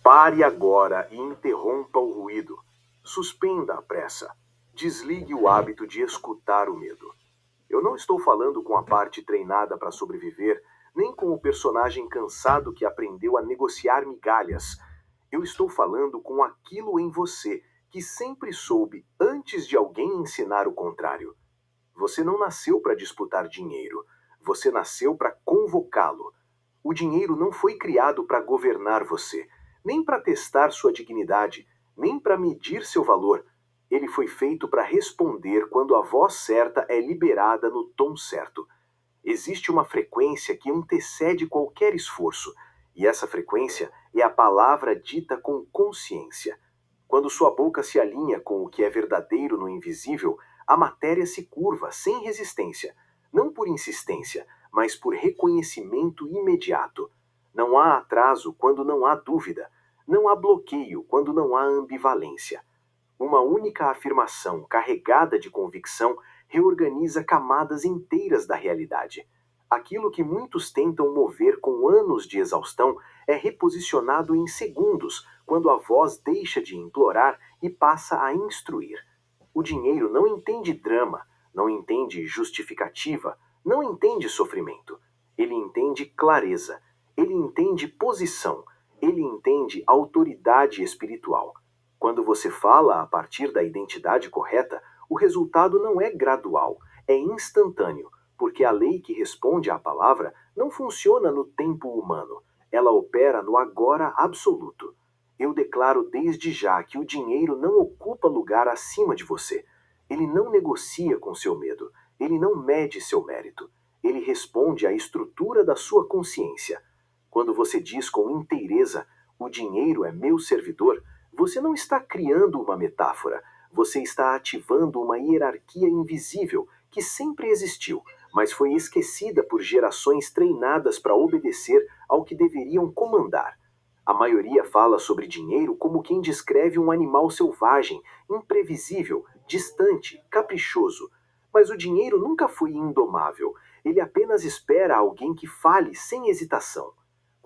Pare agora e interrompa o ruído. Suspenda a pressa. Desligue o hábito de escutar o medo. Eu não estou falando com a parte treinada para sobreviver, nem com o personagem cansado que aprendeu a negociar migalhas. Eu estou falando com aquilo em você que sempre soube antes de alguém ensinar o contrário. Você não nasceu para disputar dinheiro. Você nasceu para convocá-lo. O dinheiro não foi criado para governar você, nem para testar sua dignidade, nem para medir seu valor. Ele foi feito para responder quando a voz certa é liberada no tom certo. Existe uma frequência que antecede qualquer esforço, e essa frequência é a palavra dita com consciência. Quando sua boca se alinha com o que é verdadeiro no invisível, a matéria se curva sem resistência, não por insistência, mas por reconhecimento imediato. Não há atraso quando não há dúvida, não há bloqueio quando não há ambivalência. Uma única afirmação carregada de convicção reorganiza camadas inteiras da realidade. Aquilo que muitos tentam mover com anos de exaustão é reposicionado em segundos, quando a voz deixa de implorar e passa a instruir. O dinheiro não entende drama, não entende justificativa, não entende sofrimento. Ele entende clareza, ele entende posição, ele entende autoridade espiritual. Quando você fala a partir da identidade correta, o resultado não é gradual, é instantâneo, porque a lei que responde à palavra não funciona no tempo humano, ela opera no agora absoluto. Eu declaro desde já que o dinheiro não ocupa lugar acima de você. Ele não negocia com seu medo, ele não mede seu mérito. Ele responde à estrutura da sua consciência. Quando você diz com inteireza, o dinheiro é meu servidor, você não está criando uma metáfora, você está ativando uma hierarquia invisível que sempre existiu, mas foi esquecida por gerações treinadas para obedecer ao que deveriam comandar. A maioria fala sobre dinheiro como quem descreve um animal selvagem, imprevisível, distante, caprichoso. Mas o dinheiro nunca foi indomável, ele apenas espera alguém que fale sem hesitação.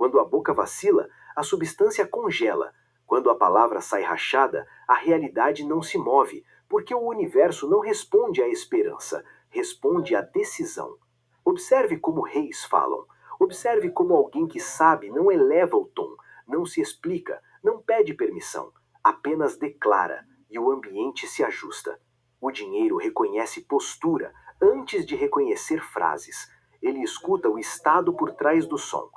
Quando a boca vacila, a substância congela. Quando a palavra sai rachada, a realidade não se move, porque o universo não responde à esperança, responde à decisão. Observe como reis falam. Observe como alguém que sabe não eleva o tom, não se explica, não pede permissão, apenas declara, e o ambiente se ajusta. O dinheiro reconhece postura antes de reconhecer frases. Ele escuta o estado por trás do som.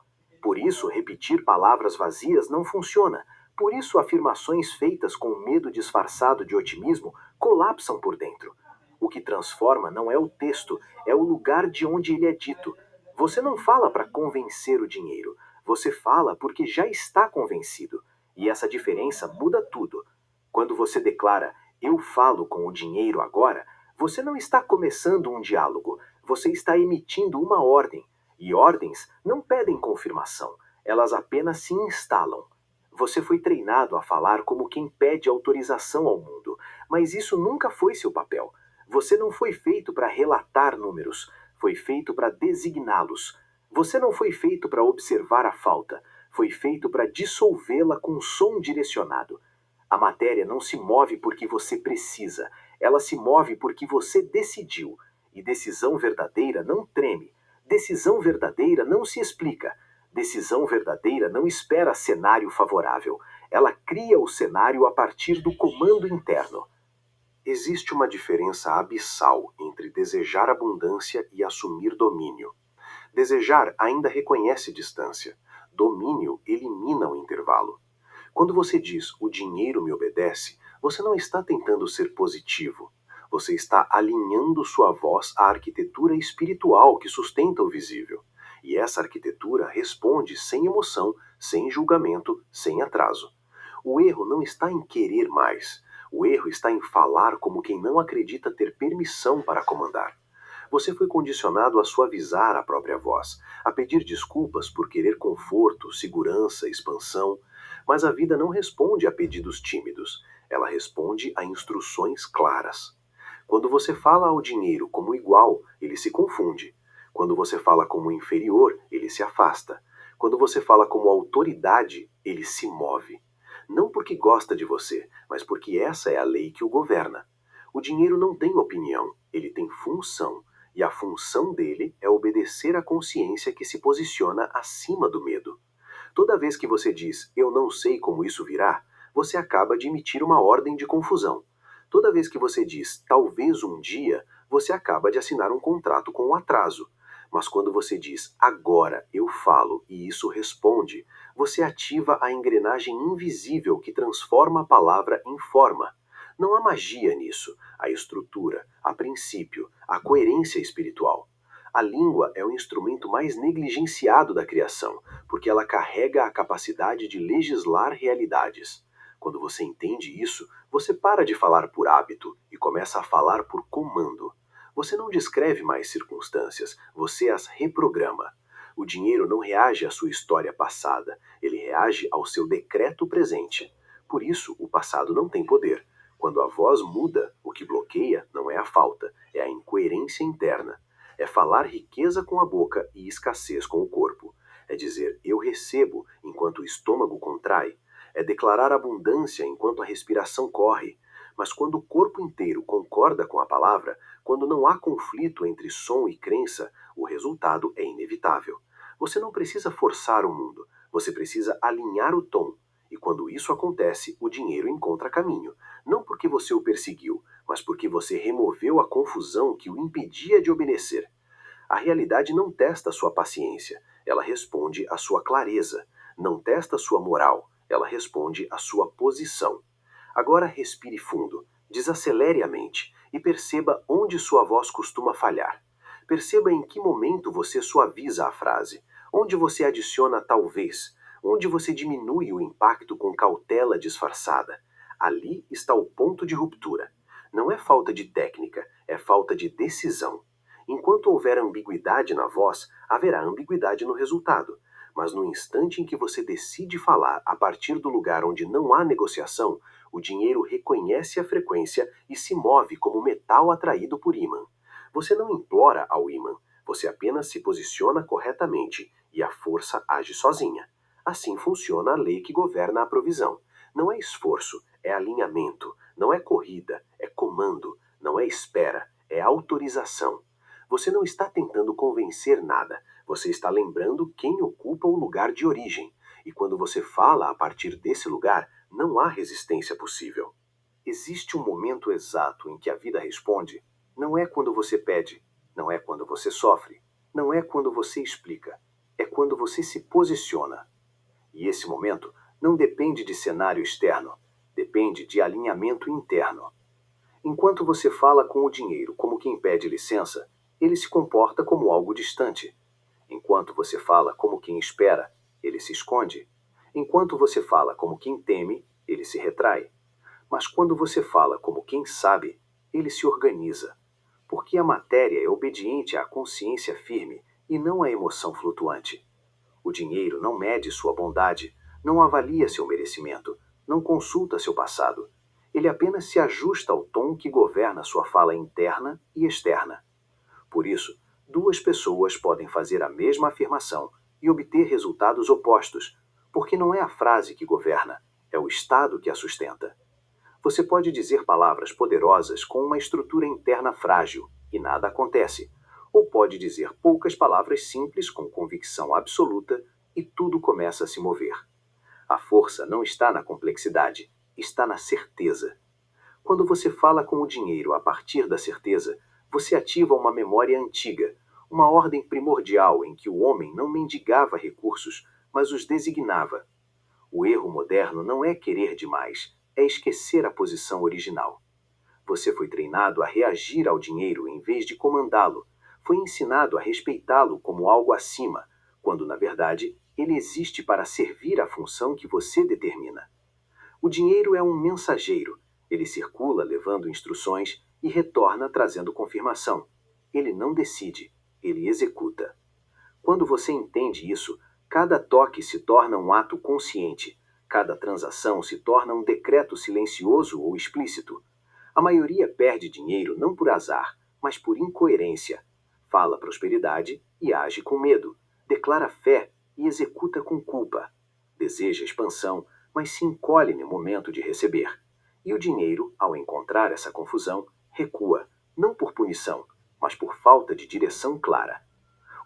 Por isso, repetir palavras vazias não funciona. Por isso, afirmações feitas com medo disfarçado de otimismo colapsam por dentro. O que transforma não é o texto, é o lugar de onde ele é dito. Você não fala para convencer o dinheiro, você fala porque já está convencido. E essa diferença muda tudo. Quando você declara, eu falo com o dinheiro agora, você não está começando um diálogo, você está emitindo uma ordem. E ordens não pedem confirmação, elas apenas se instalam. Você foi treinado a falar como quem pede autorização ao mundo, mas isso nunca foi seu papel. Você não foi feito para relatar números, foi feito para designá-los. Você não foi feito para observar a falta, foi feito para dissolvê-la com um som direcionado. A matéria não se move porque você precisa, ela se move porque você decidiu. E decisão verdadeira não treme. Decisão verdadeira não se explica. Decisão verdadeira não espera cenário favorável. Ela cria o cenário a partir do comando interno. Existe uma diferença abissal entre desejar abundância e assumir domínio. Desejar ainda reconhece distância. Domínio elimina o intervalo. Quando você diz o dinheiro me obedece, você não está tentando ser positivo. Você está alinhando sua voz à arquitetura espiritual que sustenta o visível. E essa arquitetura responde sem emoção, sem julgamento, sem atraso. O erro não está em querer mais. O erro está em falar como quem não acredita ter permissão para comandar. Você foi condicionado a suavizar a própria voz, a pedir desculpas por querer conforto, segurança, expansão. Mas a vida não responde a pedidos tímidos, ela responde a instruções claras. Quando você fala ao dinheiro como igual, ele se confunde. Quando você fala como inferior, ele se afasta. Quando você fala como autoridade, ele se move. Não porque gosta de você, mas porque essa é a lei que o governa. O dinheiro não tem opinião, ele tem função. E a função dele é obedecer à consciência que se posiciona acima do medo. Toda vez que você diz, eu não sei como isso virá, você acaba de emitir uma ordem de confusão. Toda vez que você diz, talvez um dia, você acaba de assinar um contrato com um atraso. Mas quando você diz, agora eu falo e isso responde, você ativa a engrenagem invisível que transforma a palavra em forma. Não há magia nisso, há estrutura, há princípio, há coerência espiritual. A língua é o instrumento mais negligenciado da criação, porque ela carrega a capacidade de legislar realidades. Quando você entende isso, você para de falar por hábito e começa a falar por comando. Você não descreve mais circunstâncias, você as reprograma. O dinheiro não reage à sua história passada, ele reage ao seu decreto presente. Por isso, o passado não tem poder. Quando a voz muda, o que bloqueia não é a falta, é a incoerência interna. É falar riqueza com a boca e escassez com o corpo. É dizer eu recebo enquanto o estômago contrai. É declarar abundância enquanto a respiração corre. Mas quando o corpo inteiro concorda com a palavra, quando não há conflito entre som e crença, o resultado é inevitável. Você não precisa forçar o mundo, você precisa alinhar o tom. E quando isso acontece, o dinheiro encontra caminho. Não porque você o perseguiu, mas porque você removeu a confusão que o impedia de obedecer. A realidade não testa sua paciência, ela responde à sua clareza. Não testa sua moral, ela responde à sua posição. Agora respire fundo, desacelere a mente e perceba onde sua voz costuma falhar. Perceba em que momento você suaviza a frase, onde você adiciona talvez, onde você diminui o impacto com cautela disfarçada. Ali está o ponto de ruptura. Não é falta de técnica, é falta de decisão. Enquanto houver ambiguidade na voz, haverá ambiguidade no resultado. Mas no instante em que você decide falar a partir do lugar onde não há negociação, o dinheiro reconhece a frequência e se move como metal atraído por ímã. Você não implora ao ímã, você apenas se posiciona corretamente e a força age sozinha. Assim funciona a lei que governa a provisão. Não é esforço, é alinhamento. Não é corrida, é comando. Não é espera, é autorização. Você não está tentando convencer nada, você está lembrando quem ocupa o lugar de origem. E quando você fala a partir desse lugar, não há resistência possível. Existe um momento exato em que a vida responde. Não é quando você pede, não é quando você sofre, não é quando você explica, é quando você se posiciona. E esse momento não depende de cenário externo, depende de alinhamento interno. Enquanto você fala com o dinheiro como quem pede licença, ele se comporta como algo distante. Enquanto você fala como quem espera, ele se esconde. Enquanto você fala como quem teme, ele se retrai. Mas quando você fala como quem sabe, ele se organiza. Porque a matéria é obediente à consciência firme e não à emoção flutuante. O dinheiro não mede sua bondade, não avalia seu merecimento, não consulta seu passado. Ele apenas se ajusta ao tom que governa sua fala interna e externa. Por isso, duas pessoas podem fazer a mesma afirmação e obter resultados opostos, porque não é a frase que governa, é o estado que a sustenta. Você pode dizer palavras poderosas com uma estrutura interna frágil e nada acontece, ou pode dizer poucas palavras simples com convicção absoluta e tudo começa a se mover. A força não está na complexidade, está na certeza. Quando você fala com o dinheiro a partir da certeza, você ativa uma memória antiga, uma ordem primordial em que o homem não mendigava recursos, mas os designava. O erro moderno não é querer demais, é esquecer a posição original. Você foi treinado a reagir ao dinheiro em vez de comandá-lo. Foi ensinado a respeitá-lo como algo acima, quando, na verdade, ele existe para servir a função que você determina. O dinheiro é um mensageiro. Ele circula levando instruções e retorna trazendo confirmação. Ele não decide, ele executa. Quando você entende isso, cada toque se torna um ato consciente, cada transação se torna um decreto silencioso ou explícito. A maioria perde dinheiro não por azar, mas por incoerência. Fala prosperidade e age com medo, declara fé e executa com culpa. Deseja expansão, mas se encolhe no momento de receber. E o dinheiro, ao encontrar essa confusão, recua, não por punição, mas por falta de direção clara.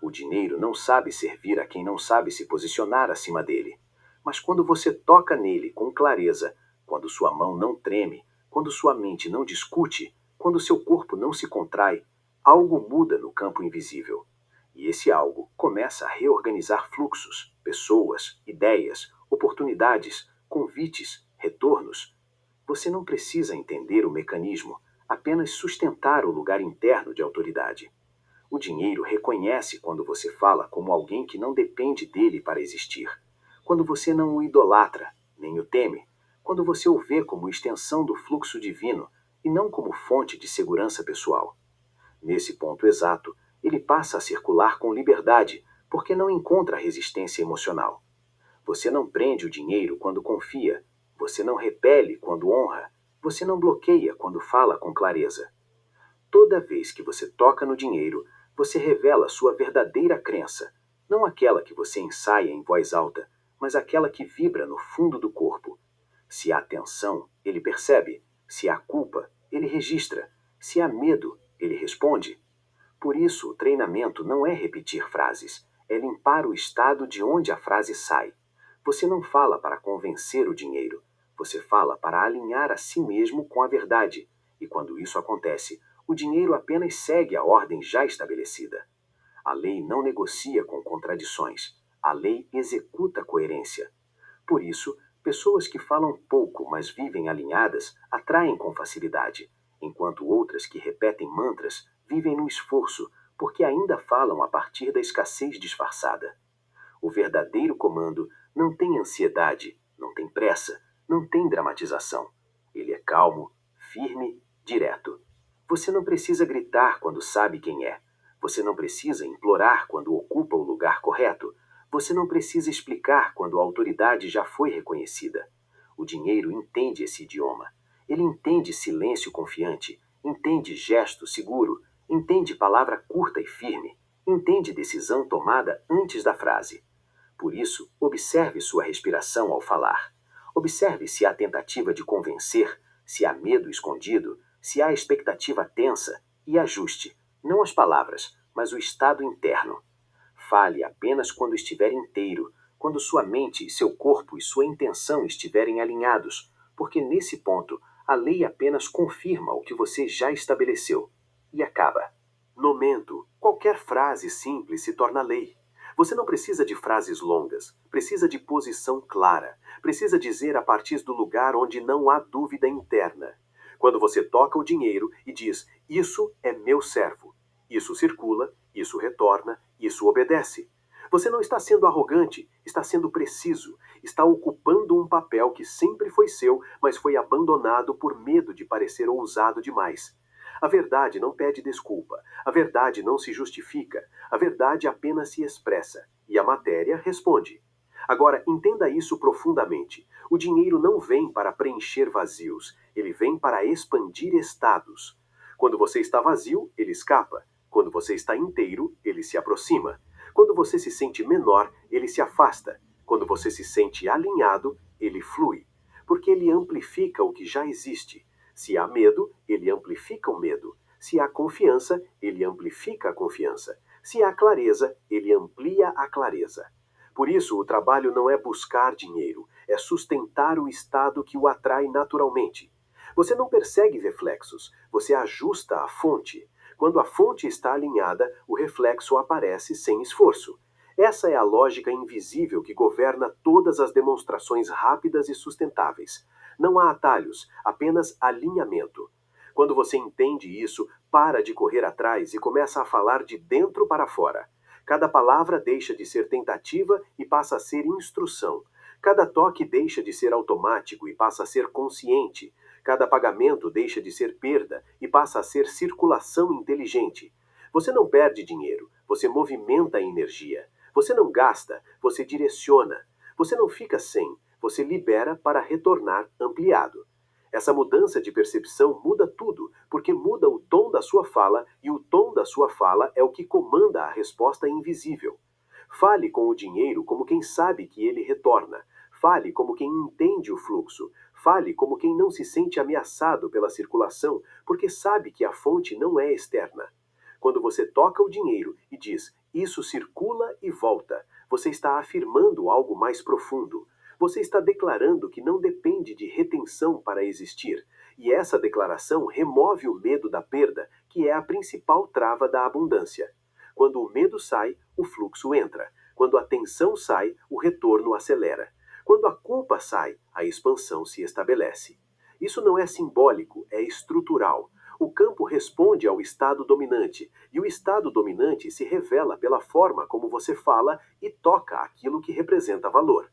O dinheiro não sabe servir a quem não sabe se posicionar acima dele. Mas quando você toca nele com clareza, quando sua mão não treme, quando sua mente não discute, quando seu corpo não se contrai, algo muda no campo invisível. E esse algo começa a reorganizar fluxos, pessoas, ideias, oportunidades, convites, retornos. Você não precisa entender o mecanismo, apenas sustentar o lugar interno de autoridade. O dinheiro reconhece quando você fala como alguém que não depende dele para existir. Quando você não o idolatra, nem o teme. Quando você o vê como extensão do fluxo divino e não como fonte de segurança pessoal. Nesse ponto exato, ele passa a circular com liberdade, porque não encontra resistência emocional. Você não prende o dinheiro quando confia. Você não repele quando honra. Você não bloqueia quando fala com clareza. Toda vez que você toca no dinheiro, você revela sua verdadeira crença, não aquela que você ensaia em voz alta, mas aquela que vibra no fundo do corpo. Se há tensão, ele percebe. Se há culpa, ele registra. Se há medo, ele responde. Por isso, o treinamento não é repetir frases, é limpar o estado de onde a frase sai. Você não fala para convencer o dinheiro, você fala para alinhar a si mesmo com a verdade. E quando isso acontece, o dinheiro apenas segue a ordem já estabelecida. A lei não negocia com contradições, a lei executa coerência. Por isso, pessoas que falam pouco, mas vivem alinhadas, atraem com facilidade, enquanto outras que repetem mantras vivem no esforço, porque ainda falam a partir da escassez disfarçada. O verdadeiro comando não tem ansiedade, não tem pressa, não tem dramatização. Ele é calmo, firme, direto. Você não precisa gritar quando sabe quem é. Você não precisa implorar quando ocupa o lugar correto. Você não precisa explicar quando a autoridade já foi reconhecida. O dinheiro entende esse idioma. Ele entende silêncio confiante, entende gesto seguro, entende palavra curta e firme, entende decisão tomada antes da frase. Por isso, observe sua respiração ao falar. Observe se há tentativa de convencer, se há medo escondido, se há expectativa tensa, e ajuste, não as palavras, mas o estado interno. Fale apenas quando estiver inteiro, quando sua mente, seu corpo e sua intenção estiverem alinhados, porque nesse ponto a lei apenas confirma o que você já estabeleceu. E acaba. No momento, qualquer frase simples se torna lei. Você não precisa de frases longas, precisa de posição clara, precisa dizer a partir do lugar onde não há dúvida interna. Quando você toca o dinheiro e diz, isso é meu servo, isso circula, isso retorna, isso obedece. Você não está sendo arrogante, está sendo preciso, está ocupando um papel que sempre foi seu, mas foi abandonado por medo de parecer ousado demais. A verdade não pede desculpa, a verdade não se justifica, a verdade apenas se expressa, e a matéria responde. Agora, entenda isso profundamente. O dinheiro não vem para preencher vazios, ele vem para expandir estados. Quando você está vazio, ele escapa. Quando você está inteiro, ele se aproxima. Quando você se sente menor, ele se afasta. Quando você se sente alinhado, ele flui. Porque ele amplifica o que já existe. Se há medo, ele amplifica o medo. Se há confiança, ele amplifica a confiança. Se há clareza, ele amplia a clareza. Por isso, o trabalho não é buscar dinheiro, é sustentar o estado que o atrai naturalmente. Você não persegue reflexos, você ajusta a fonte. Quando a fonte está alinhada, o reflexo aparece sem esforço. Essa é a lógica invisível que governa todas as demonstrações rápidas e sustentáveis. Não há atalhos, apenas alinhamento. Quando você entende isso, para de correr atrás e começa a falar de dentro para fora. Cada palavra deixa de ser tentativa e passa a ser instrução. Cada toque deixa de ser automático e passa a ser consciente. Cada pagamento deixa de ser perda e passa a ser circulação inteligente. Você não perde dinheiro, você movimenta a energia. Você não gasta, você direciona. Você não fica sem, você libera para retornar ampliado. Essa mudança de percepção muda tudo, porque muda o tom da sua fala, e o tom da sua fala é o que comanda a resposta invisível. Fale com o dinheiro como quem sabe que ele retorna. Fale como quem entende o fluxo. Fale como quem não se sente ameaçado pela circulação, porque sabe que a fonte não é externa. Quando você toca o dinheiro e diz, isso circula e volta, você está afirmando algo mais profundo. Você está declarando que não depende de retenção para existir. E essa declaração remove o medo da perda, que é a principal trava da abundância. Quando o medo sai, o fluxo entra. Quando a tensão sai, o retorno acelera. Quando a culpa sai, a expansão se estabelece. Isso não é simbólico, é estrutural. O campo responde ao estado dominante, e o estado dominante se revela pela forma como você fala e toca aquilo que representa valor.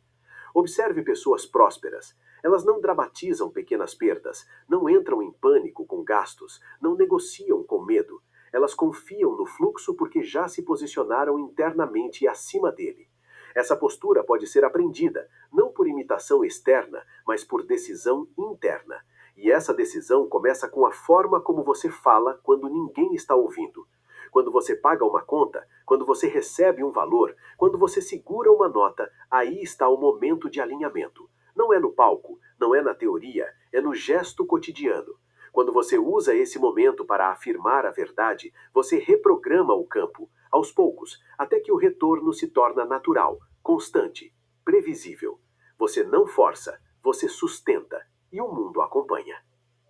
Observe pessoas prósperas. Elas não dramatizam pequenas perdas, não entram em pânico com gastos, não negociam com medo. Elas confiam no fluxo porque já se posicionaram internamente acima dele. Essa postura pode ser aprendida, não por imitação externa, mas por decisão interna. E essa decisão começa com a forma como você fala quando ninguém está ouvindo. Quando você paga uma conta, quando você recebe um valor, quando você segura uma nota, aí está o momento de alinhamento. Não é no palco, não é na teoria, é no gesto cotidiano. Quando você usa esse momento para afirmar a verdade, você reprograma o campo, aos poucos, até que o retorno se torna natural, constante, previsível. Você não força, você sustenta, e o mundo acompanha.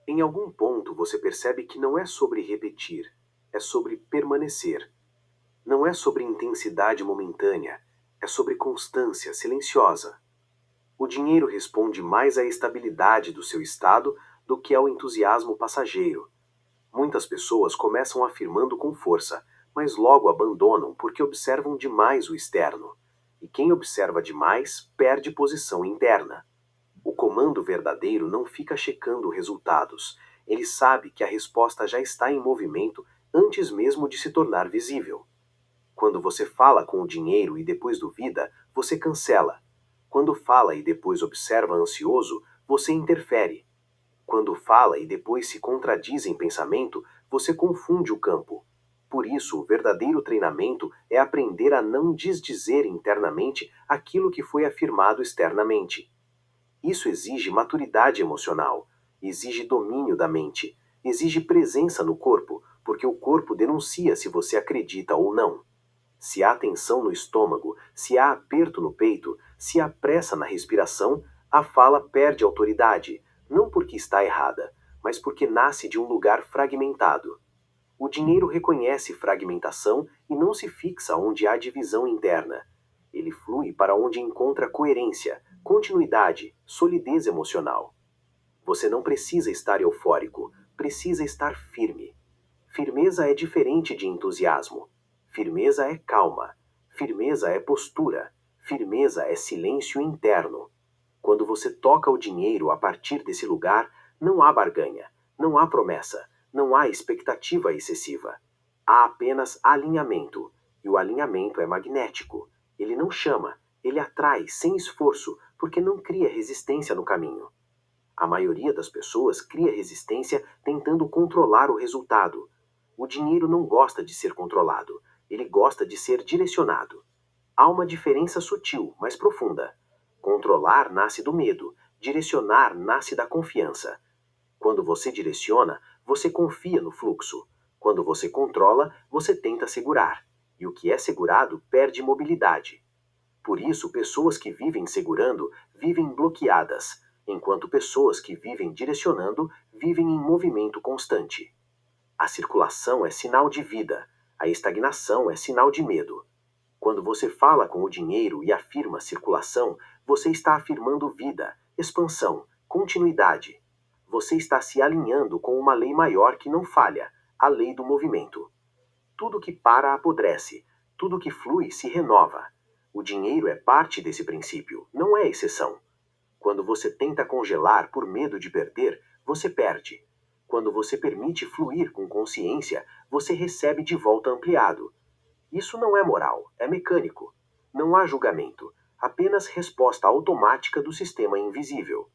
Em algum ponto você percebe que não é sobre repetir, é sobre permanecer. Não é sobre intensidade momentânea, é sobre constância silenciosa. O dinheiro responde mais à estabilidade do seu estado do que ao entusiasmo passageiro. Muitas pessoas começam afirmando com força, mas logo abandonam porque observam demais o externo. E quem observa demais perde posição interna. O comando verdadeiro não fica checando resultados. Ele sabe que a resposta já está em movimento antes mesmo de se tornar visível. Quando você fala com o dinheiro e depois duvida, você cancela. Quando fala e depois observa ansioso, você interfere. Quando fala e depois se contradiz em pensamento, você confunde o campo. Por isso, o verdadeiro treinamento é aprender a não desdizer internamente aquilo que foi afirmado externamente. Isso exige maturidade emocional, exige domínio da mente, exige presença no corpo, porque o corpo denuncia se você acredita ou não. Se há tensão no estômago, se há aperto no peito, se há pressa na respiração, a fala perde autoridade, não porque está errada, mas porque nasce de um lugar fragmentado. O dinheiro reconhece fragmentação e não se fixa onde há divisão interna. Ele flui para onde encontra coerência, continuidade, solidez emocional. Você não precisa estar eufórico, precisa estar firme. Firmeza é diferente de entusiasmo. Firmeza é calma. Firmeza é postura. Firmeza é silêncio interno. Quando você toca o dinheiro a partir desse lugar, não há barganha, não há promessa, não há expectativa excessiva. Há apenas alinhamento. E o alinhamento é magnético. Ele não chama, ele atrai sem esforço, porque não cria resistência no caminho. A maioria das pessoas cria resistência tentando controlar o resultado. O dinheiro não gosta de ser controlado, ele gosta de ser direcionado. Há uma diferença sutil, mas profunda. Controlar nasce do medo, direcionar nasce da confiança. Quando você direciona, você confia no fluxo. Quando você controla, você tenta segurar. E o que é segurado perde mobilidade. Por isso, pessoas que vivem segurando vivem bloqueadas, enquanto pessoas que vivem direcionando vivem em movimento constante. A circulação é sinal de vida, a estagnação é sinal de medo. Quando você fala com o dinheiro e afirma circulação, você está afirmando vida, expansão, continuidade. Você está se alinhando com uma lei maior que não falha, a lei do movimento. Tudo que para apodrece, tudo que flui se renova. O dinheiro é parte desse princípio, não é exceção. Quando você tenta congelar por medo de perder, você perde. Quando você permite fluir com consciência, você recebe de volta ampliado. Isso não é moral, é mecânico. Não há julgamento, apenas resposta automática do sistema invisível.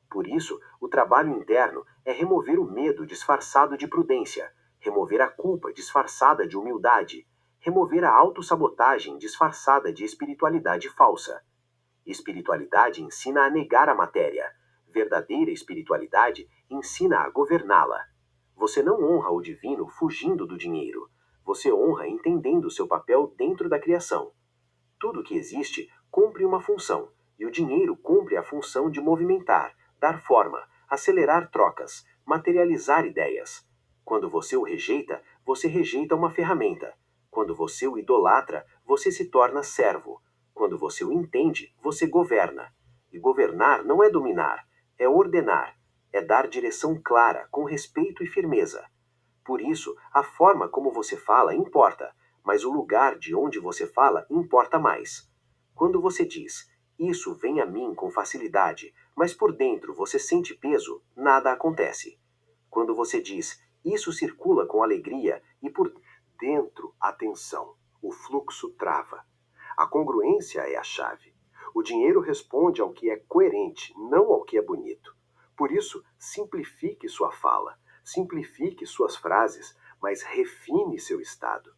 Por isso, o trabalho interno é remover o medo disfarçado de prudência, remover a culpa disfarçada de humildade, remover a autossabotagem disfarçada de espiritualidade falsa. Espiritualidade ensina a negar a matéria. Verdadeira espiritualidade ensina a governá-la. Você não honra o divino fugindo do dinheiro. Você honra entendendo seu papel dentro da criação. Tudo que existe cumpre uma função, e o dinheiro cumpre a função de movimentar, dar forma, acelerar trocas, materializar ideias. Quando você o rejeita, você rejeita uma ferramenta. Quando você o idolatra, você se torna servo. Quando você o entende, você governa. E governar não é dominar, é ordenar, é dar direção clara, com respeito e firmeza. Por isso, a forma como você fala importa, mas o lugar de onde você fala importa mais. Quando você diz, isso vem a mim com facilidade, mas por dentro você sente peso, nada acontece. Quando você diz, isso circula com alegria e por dentro, atenção, o fluxo trava. A congruência é a chave. O dinheiro responde ao que é coerente, não ao que é bonito. Por isso, simplifique sua fala, simplifique suas frases, mas refine seu estado.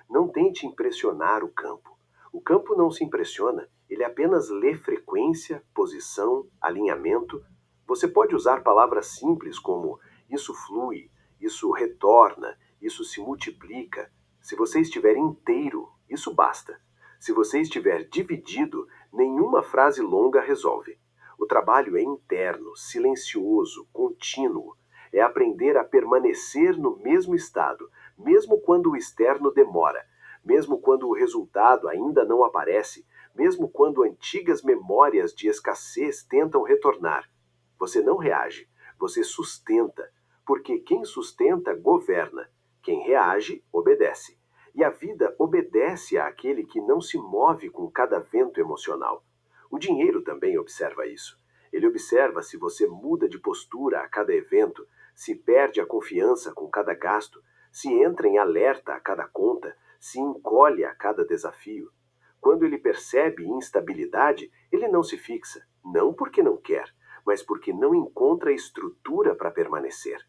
Não tente impressionar o campo. O campo não se impressiona, ele apenas lê frequência, posição, alinhamento. Você pode usar palavras simples como isso flui, isso retorna, isso se multiplica. Se você estiver inteiro, isso basta. Se você estiver dividido, nenhuma frase longa resolve. O trabalho é interno, silencioso, contínuo. É aprender a permanecer no mesmo estado, mesmo quando o externo demora, mesmo quando o resultado ainda não aparece, mesmo quando antigas memórias de escassez tentam retornar. Você não reage, você sustenta, porque quem sustenta governa, quem reage obedece. E a vida obedece àquele que não se move com cada vento emocional. O dinheiro também observa isso. Ele observa se você muda de postura a cada evento, se perde a confiança com cada gasto, se entra em alerta a cada conta, se encolhe a cada desafio. Quando ele percebe instabilidade, ele não se fixa, não porque não quer, mas porque não encontra estrutura para permanecer.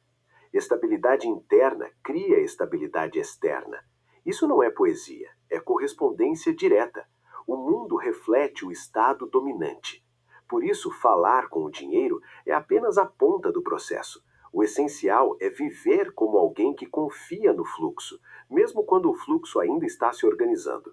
Estabilidade interna cria estabilidade externa. Isso não é poesia, é correspondência direta. O mundo reflete o estado dominante. Por isso, falar com o dinheiro é apenas a ponta do processo. O essencial é viver como alguém que confia no fluxo, mesmo quando o fluxo ainda está se organizando.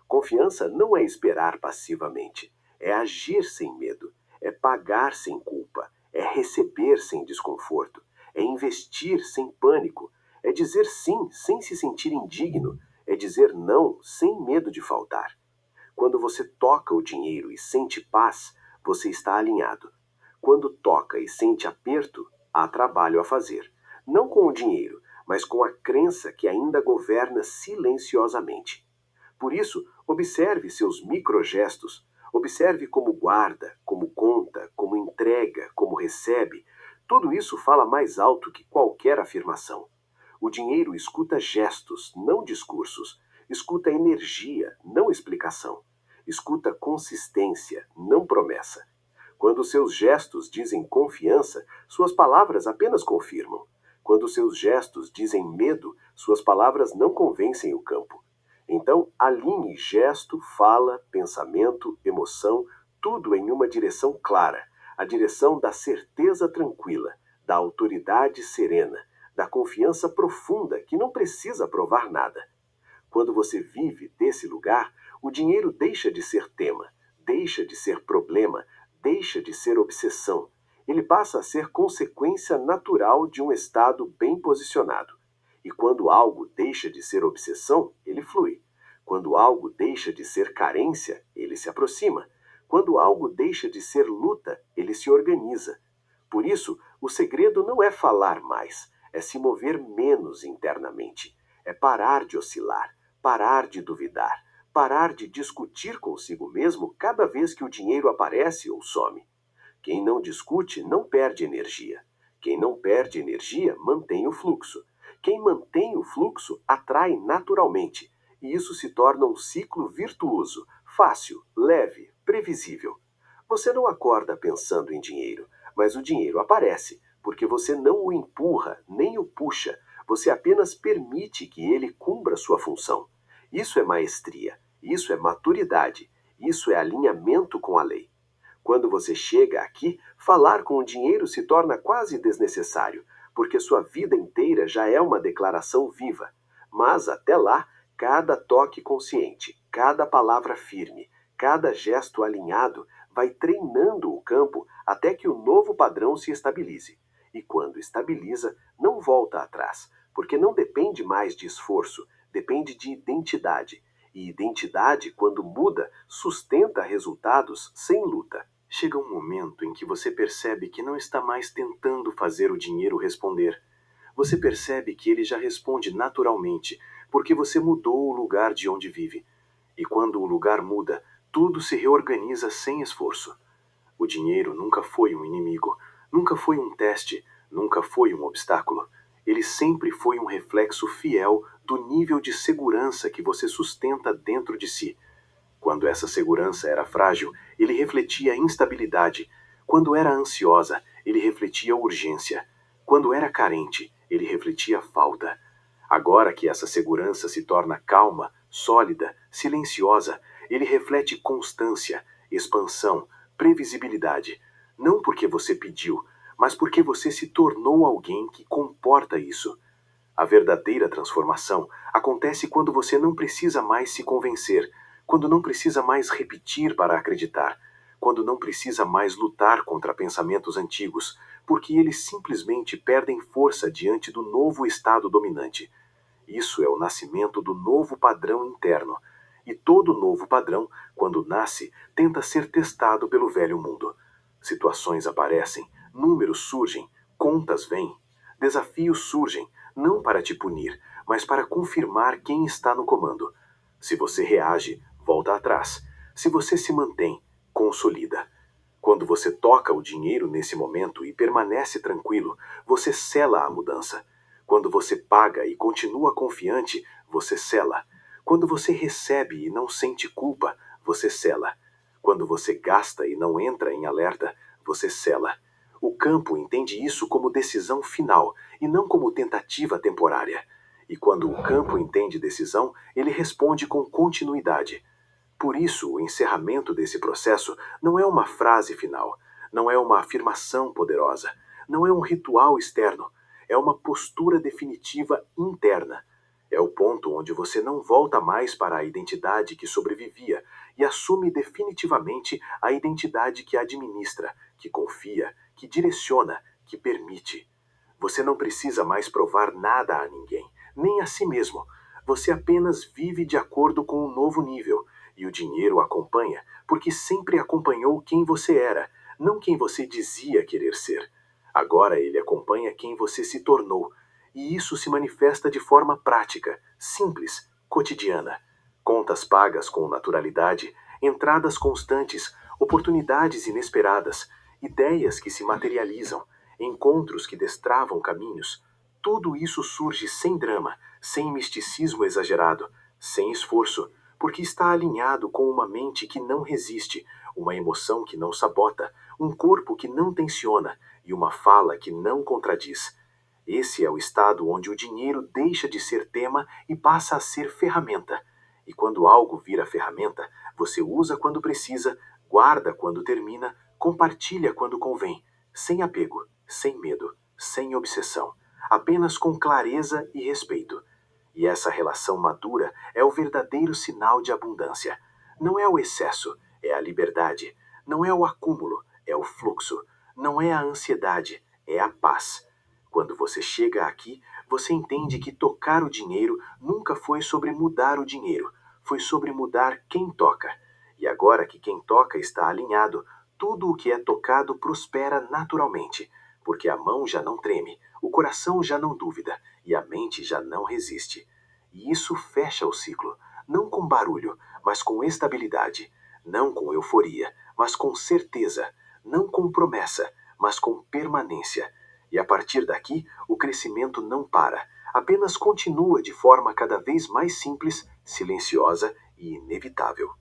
Confiança não é esperar passivamente, é agir sem medo, é pagar sem culpa, é receber sem desconforto, é investir sem pânico, é dizer sim sem se sentir indigno, é dizer não sem medo de faltar. Quando você toca o dinheiro e sente paz, você está alinhado. Quando toca e sente aperto, há trabalho a fazer. Não com o dinheiro, mas com a crença que ainda governa silenciosamente. Por isso, observe seus microgestos. Observe como guarda, como conta, como entrega, como recebe. Tudo isso fala mais alto que qualquer afirmação. O dinheiro escuta gestos, não discursos. Escuta energia, não explicação. Escuta consistência, não promessa. Quando seus gestos dizem confiança, suas palavras apenas confirmam. Quando seus gestos dizem medo, suas palavras não convencem o campo. Então, alinhe gesto, fala, pensamento, emoção, tudo em uma direção clara, a direção da certeza tranquila, da autoridade serena, da confiança profunda que não precisa provar nada. Quando você vive desse lugar, o dinheiro deixa de ser tema, deixa de ser problema, deixa de ser obsessão. Ele passa a ser consequência natural de um estado bem posicionado. E quando algo deixa de ser obsessão, ele flui. Quando algo deixa de ser carência, ele se aproxima. Quando algo deixa de ser luta, ele se organiza. Por isso, o segredo não é falar mais, é se mover menos internamente. É parar de oscilar, parar de duvidar, parar de discutir consigo mesmo cada vez que o dinheiro aparece ou some. Quem não discute não perde energia. Quem não perde energia mantém o fluxo. Quem mantém o fluxo atrai naturalmente. E isso se torna um ciclo virtuoso, fácil, leve, previsível. Você não acorda pensando em dinheiro, mas o dinheiro aparece, porque você não o empurra nem o puxa, você apenas permite que ele cumpra sua função. Isso é maestria, isso é maturidade, isso é alinhamento com a lei. Quando você chega aqui, falar com o dinheiro se torna quase desnecessário, porque sua vida inteira já é uma declaração viva. Mas até lá, cada toque consciente, cada palavra firme, cada gesto alinhado vai treinando o campo até que o novo padrão se estabilize. E quando estabiliza, não volta atrás, porque não depende mais de esforço, depende de identidade. E identidade, quando muda, sustenta resultados sem luta. Chega um momento em que você percebe que não está mais tentando fazer o dinheiro responder. Você percebe que ele já responde naturalmente, porque você mudou o lugar de onde vive. E quando o lugar muda, tudo se reorganiza sem esforço. O dinheiro nunca foi um inimigo, nunca foi um teste, nunca foi um obstáculo. Ele sempre foi um reflexo fiel do nível de segurança que você sustenta dentro de si. Quando essa segurança era frágil, ele refletia instabilidade. Quando era ansiosa, ele refletia urgência. Quando era carente, ele refletia falta. Agora que essa segurança se torna calma, sólida, silenciosa, ele reflete constância, expansão, previsibilidade. Não porque você pediu, mas porque você se tornou alguém que comporta isso. A verdadeira transformação acontece quando você não precisa mais se convencer, quando não precisa mais repetir para acreditar, quando não precisa mais lutar contra pensamentos antigos, porque eles simplesmente perdem força diante do novo estado dominante. Isso é o nascimento do novo padrão interno. E todo novo padrão, quando nasce, tenta ser testado pelo velho mundo. Situações aparecem, números surgem, contas vêm, desafios surgem, não para te punir, mas para confirmar quem está no comando. Se você reage, volta atrás. Se você se mantém, consolida. Quando você toca o dinheiro nesse momento e permanece tranquilo, você sela a mudança. Quando você paga e continua confiante, você sela. Quando você recebe e não sente culpa, você sela. Quando você gasta e não entra em alerta, você sela. O campo entende isso como decisão final e não como tentativa temporária. E quando o campo entende decisão, ele responde com continuidade. Por isso, o encerramento desse processo não é uma frase final, não é uma afirmação poderosa, não é um ritual externo, é uma postura definitiva interna. É o ponto onde você não volta mais para a identidade que sobrevivia e assume definitivamente a identidade que administra, que confia, que direciona, que permite. Você não precisa mais provar nada a ninguém, nem a si mesmo. Você apenas vive de acordo com um novo nível, e o dinheiro acompanha, porque sempre acompanhou quem você era, não quem você dizia querer ser. Agora ele acompanha quem você se tornou, e isso se manifesta de forma prática, simples, cotidiana. Contas pagas com naturalidade, entradas constantes, oportunidades inesperadas, ideias que se materializam, encontros que destravam caminhos. Tudo isso surge sem drama, sem misticismo exagerado, sem esforço, porque está alinhado com uma mente que não resiste, uma emoção que não sabota, um corpo que não tensiona e uma fala que não contradiz. Esse é o estado onde o dinheiro deixa de ser tema e passa a ser ferramenta. E quando algo vira ferramenta, você usa quando precisa, guarda quando termina, compartilha quando convém, sem apego, sem medo, sem obsessão, apenas com clareza e respeito. E essa relação madura é o verdadeiro sinal de abundância. Não é o excesso, é a liberdade. Não é o acúmulo, é o fluxo. Não é a ansiedade, é a paz. Quando você chega aqui, você entende que tocar o dinheiro nunca foi sobre mudar o dinheiro, foi sobre mudar quem toca. E agora que quem toca está alinhado, tudo o que é tocado prospera naturalmente, porque a mão já não treme, o coração já não duvida e a mente já não resiste. E isso fecha o ciclo, não com barulho, mas com estabilidade, não com euforia, mas com certeza, não com promessa, mas com permanência. E a partir daqui, o crescimento não para, apenas continua de forma cada vez mais simples, silenciosa e inevitável.